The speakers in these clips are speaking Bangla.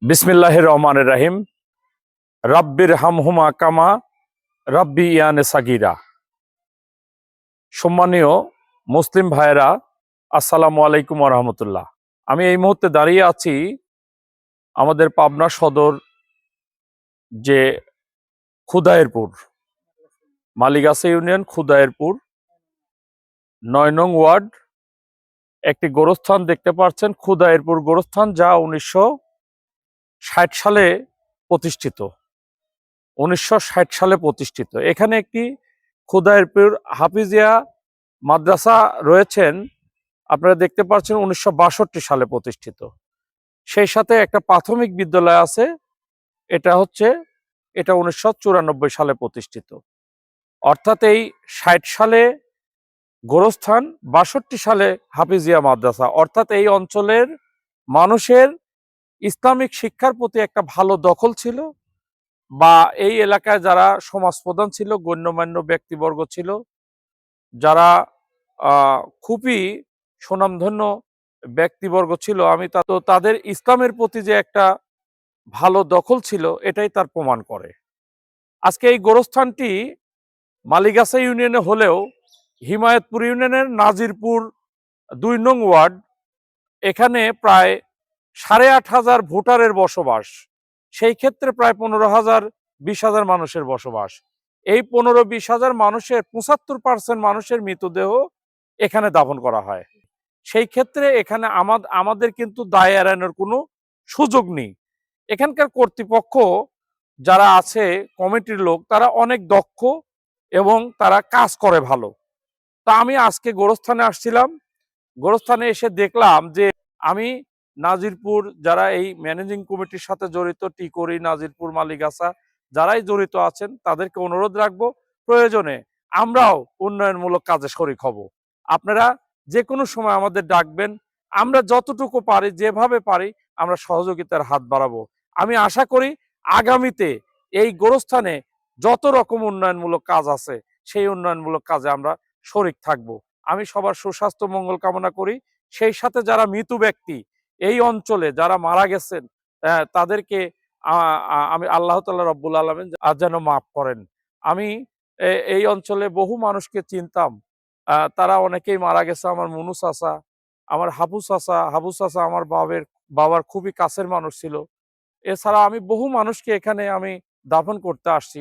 বিসমিল্লাহির রহমানির রহিম। রাব্বির হামহুমা কামা রাব্বি ইয়ানে সাগীরা। সম্মানীয় মুসলিম ভাইয়েরা, আসসালামু আলাইকুম ওয়া রাহমাতুল্লাহ। আমি এই মুহূর্তে দাঁড়িয়ে আছি আমাদের পাবনা সদর যে খুদায়েরপুর, মালিগাছা ইউনিয়ন খুদায়েরপুর ৯ নং ওয়ার্ড, একটি গোরস্থান দেখতে পাচ্ছেন, খুদায়েরপুর গোরস্থান, যা ১৯৬০ সালে প্রতিষ্ঠিত। ১৯৬০ সালে প্রতিষ্ঠিত। এখানে একটি খুদায়েরপুর হাফিজিয়া মাদ্রাসা রয়েছেন, আপনারা দেখতে পাচ্ছেন, ১৯৬২ সালে প্রতিষ্ঠিত। সেই সাথে একটা প্রাথমিক বিদ্যালয় আছে, এটা ১৯৯৪ সালে প্রতিষ্ঠিত। অর্থাৎ এই ৬০ সালে গোরস্থান, ৬২ সালে হাফিজিয়া মাদ্রাসা। অর্থাৎ এই অঞ্চলের মানুষের ইসলামিক শিক্ষার প্রতি একটা ভালো দখল ছিল, বা এই এলাকায় যারা সমাজ প্রধান ছিল, গণ্যমান্য ব্যক্তিবর্গ ছিল, যারা খুবই সুনামধন্য ব্যক্তিবর্গ ছিল, তাদের ইসলামের প্রতি যে একটা ভালো দখল ছিল, এটাই তার প্রমাণ করে। আজকে এই গোরস্থানটি মালিগাছা ইউনিয়নে হলেও হিমায়তপুর ইউনিয়নের নাজিরপুর ২ নং ওয়ার্ড, এখানে প্রায় ৮,৫০০ ভোটারের বসবাস। সেই ক্ষেত্রে প্রায় ১৫,০০০ ২০,০০০ মানুষের বসবাস। এই ১৫-২০,০০০ মানুষের ৭৫% মানুষের মৃতদেহ এখানে দাফন করা হয়। সেই ক্ষেত্রে এখানে আমাদের কিন্তু দায় এড়ানোর কোনো সুযোগ নেই। এখানকার কর্তৃপক্ষ যারা আছে, কমিটির লোক, তারা অনেক দক্ষ এবং তারা কাজ করে ভালো। তা আমি আজকে গোরস্থানে আসছিলাম। গোরস্থানে এসে দেখলাম যে আমি নাজিরপুর, যারা এই ম্যানেজিং কমিটির সাথে জড়িত, টিকরি, নাজিরপুর, মালিগাছা, যারাই জড়িত আছেন, তাদেরকে অনুরোধ রাখবো, প্রয়োজনে আমরাও উন্নয়নমূলক কাজে শরিক হব। আপনারা যে কোনো সময় আমাদের ডাকবেন, আমরা যতটুকু পারি, যেভাবে পারি, আমরা সহযোগিতার হাত বাড়াবো। আমি আশা করি আগামীতে এই গোরস্থানে যত রকম উন্নয়নমূলক কাজ আছে, সেই উন্নয়নমূলক কাজে আমরা শরিক থাকব। আমি সবার সুস্বাস্থ্য মঙ্গল কামনা করি। সেই সাথে যারা মৃত ব্যক্তি, এই অঞ্চলে যারা মারা গেছেন, তাদেরকে আমি আল্লাহ তাআলা রব্বুল আলামিন যেন মাফ করেন। আমি এই অঞ্চলে বহু মানুষকে চিনতাম, তারা অনেকেই মারা গেছে। আমার মুনু চাচা, আমার হাবু চাচা আমার বাবার খুবই কাছের মানুষ ছিল। এছাড়া আমি বহু মানুষকে এখানে আমি দাফন করতে আসছি।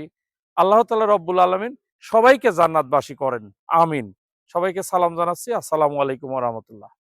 আল্লাহ তাআলা রব্বুল আলামিন সবাইকে জান্নাতবাসী করেন, আমিন। সবাইকে সালাম জানাচ্ছি। আসসালামু আলাইকুম ওয়া রাহমাতুল্লাহ।